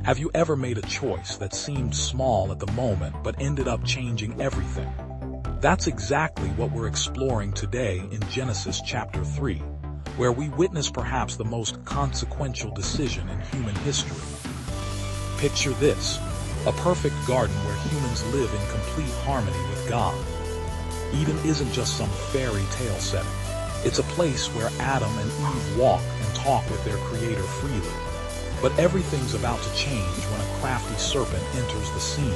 Have you ever made a choice that seemed small at the moment but ended up changing everything? That's exactly what we're exploring today in Genesis chapter 3, where we witness perhaps the most consequential decision in human history. Picture this, a perfect garden where humans live in complete harmony with God. Eden isn't just some fairy tale setting. It's a place where Adam and Eve walk and talk with their Creator freely. But everything's about to change when a crafty serpent enters the scene.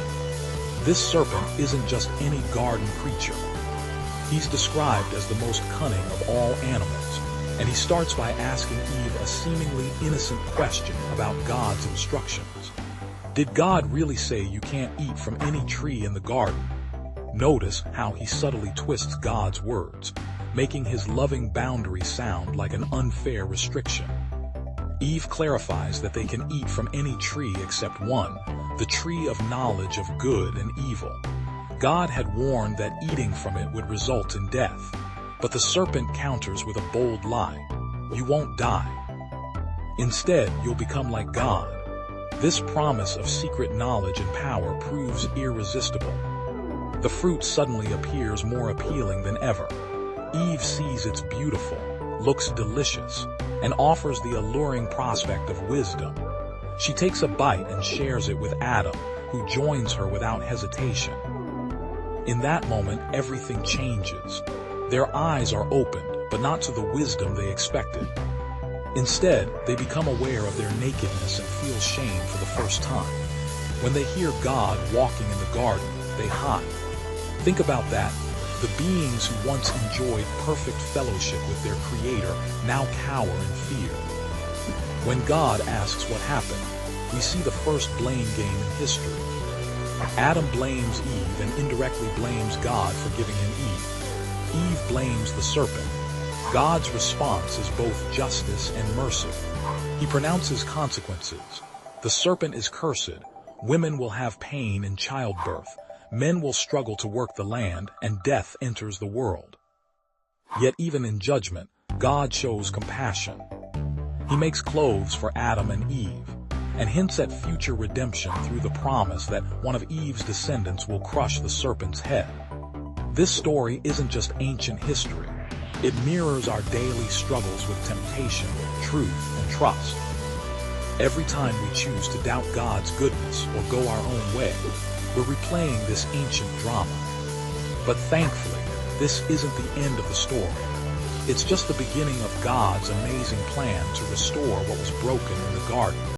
This serpent isn't just any garden creature. He's described as the most cunning of all animals, and he starts by asking Eve a seemingly innocent question about God's instructions. Did God really say you can't eat from any tree in the garden? Notice how he subtly twists God's words, making his loving boundary sound like an unfair restriction. Eve clarifies that they can eat from any tree except one, the tree of knowledge of good and evil. God had warned that eating from it would result in death, but the serpent counters with a bold lie. You won't die. Instead, you'll become like God. This promise of secret knowledge and power proves irresistible. The fruit suddenly appears more appealing than ever. Eve sees it's beautiful, looks delicious, and offers the alluring prospect of wisdom. She takes a bite and shares it with Adam, who joins her without hesitation. In that moment, everything changes. Their eyes are opened, but not to the wisdom they expected. Instead, they become aware of their nakedness and feel shame for the first time. When they hear God walking in the garden, they hide. Think about that. The beings who once enjoyed perfect fellowship with their Creator now cower in fear. When God asks what happened, we see the first blame game in history. Adam blames Eve and indirectly blames God for giving him Eve. Eve blames the serpent. God's response is both justice and mercy. He pronounces consequences. The serpent is cursed. Women will have pain in childbirth. Men will struggle to work the land, and death enters the world. Yet even in judgment, God shows compassion. He makes clothes for Adam and Eve, and hints at future redemption through the promise that one of Eve's descendants will crush the serpent's head. This story isn't just ancient history. It mirrors our daily struggles with temptation, truth, and trust. Every time we choose to doubt God's goodness or go our own way, we're replaying this ancient drama. But thankfully, this isn't the end of the story. It's just the beginning of God's amazing plan to restore what was broken in the garden.